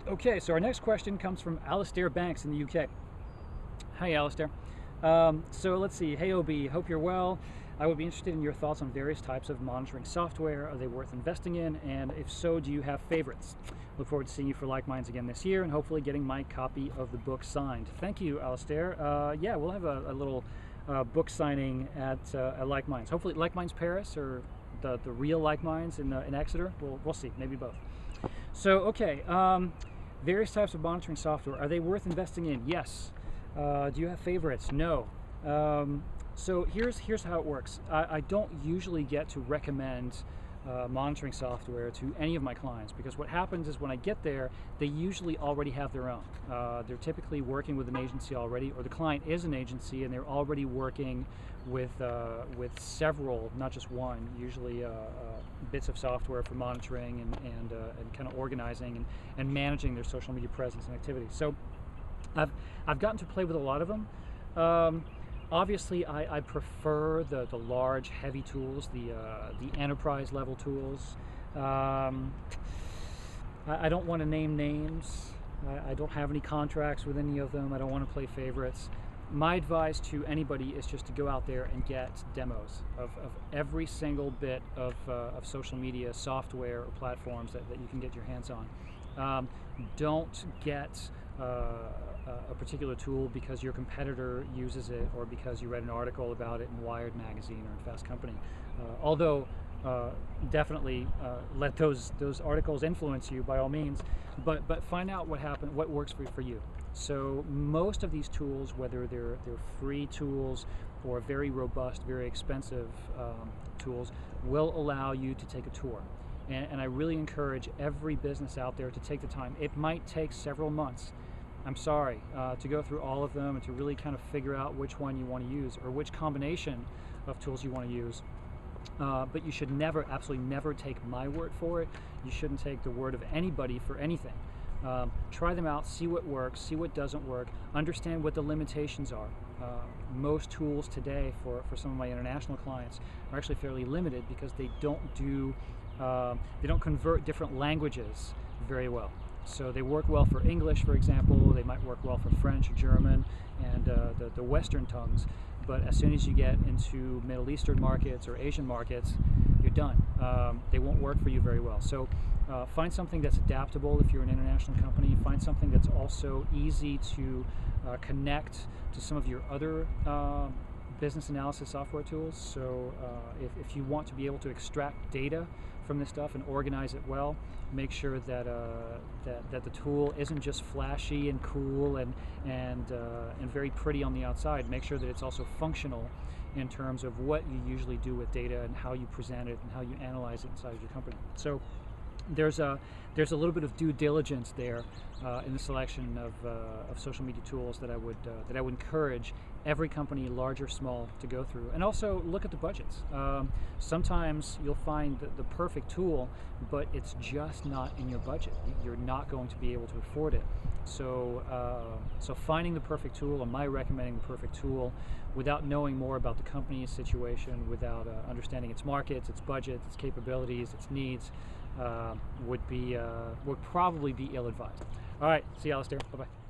Okay, so our next question comes from Alistair Banks in the UK. Hi, Alistair. So let's see. Hey, OB, hope you're well. I would be interested in your thoughts on various types of monitoring software. Are they worth investing in? And if so, do you have favorites? Look forward to seeing you for Like Minds again this year and hopefully getting my copy of the book signed. Thank you, Alistair. Yeah, we'll have a little book signing at Like Minds. Hopefully Like Minds Paris or the real Like Minds in Exeter. We'll see, maybe both. So, okay. Various types of monitoring software, are they worth investing in? Yes. Do you have favorites? No. So here's how it works. I don't usually get to recommend monitoring software to any of my clients, because what happens is when I get there, they usually already have their own. They're typically working with an agency already, or the client is an agency and they're already working with several, not just one, usually bits of software for monitoring and kind of organizing and managing their social media presence and activities. So I've gotten to play with a lot of them. Obviously, I prefer the large, heavy tools, the enterprise level tools. I don't want to name names. I don't have any contracts with any of them. I don't want to play favorites. My advice to anybody is just to go out there and get demos of every single bit of social media software or platforms that you can get your hands on. Don't get a particular tool because your competitor uses it or because you read an article about it in Wired magazine or in Fast Company. Although definitely let those articles influence you by all means, but find out what works for you. So most of these tools, whether they're free tools or very robust, very expensive tools, will allow you to take a tour. And I really encourage every business out there to take the time. It might take several months, I'm sorry, to go through all of them and to really kind of figure out which one you want to use or which combination of tools you want to use. But you should never, absolutely never take my word for it. You shouldn't take the word of anybody for anything. Try them out, see what works, see what doesn't work, understand what the limitations are. Most tools today for some of my international clients are actually fairly limited because they don't convert different languages very well. So they work well for English, for example. They might work well for French, German, and the Western tongues. But as soon as you get into Middle Eastern markets or Asian markets, you're done. They won't work for you very well. So find something that's adaptable if you're an international company. Find something that's also easy to connect to some of your other business analysis software tools. So if you want to be able to extract data from this stuff and organize it well, make sure that the tool isn't just flashy and cool and very pretty on the outside. Make sure that it's also functional in terms of what you usually do with data and how you present it and how you analyze it inside of your company. So there's a little bit of due diligence there in the selection of social media tools that I would encourage every company, large or small, to go through. And also look at the budgets. Sometimes you'll find the perfect tool, but it's just not in your budget. You're not going to be able to afford it. So finding the perfect tool, or my recommending the perfect tool, without knowing more about the company's situation, without understanding its markets, its budget, its capabilities, its needs, would probably be ill-advised. All right, see you, Alistair. Bye-bye.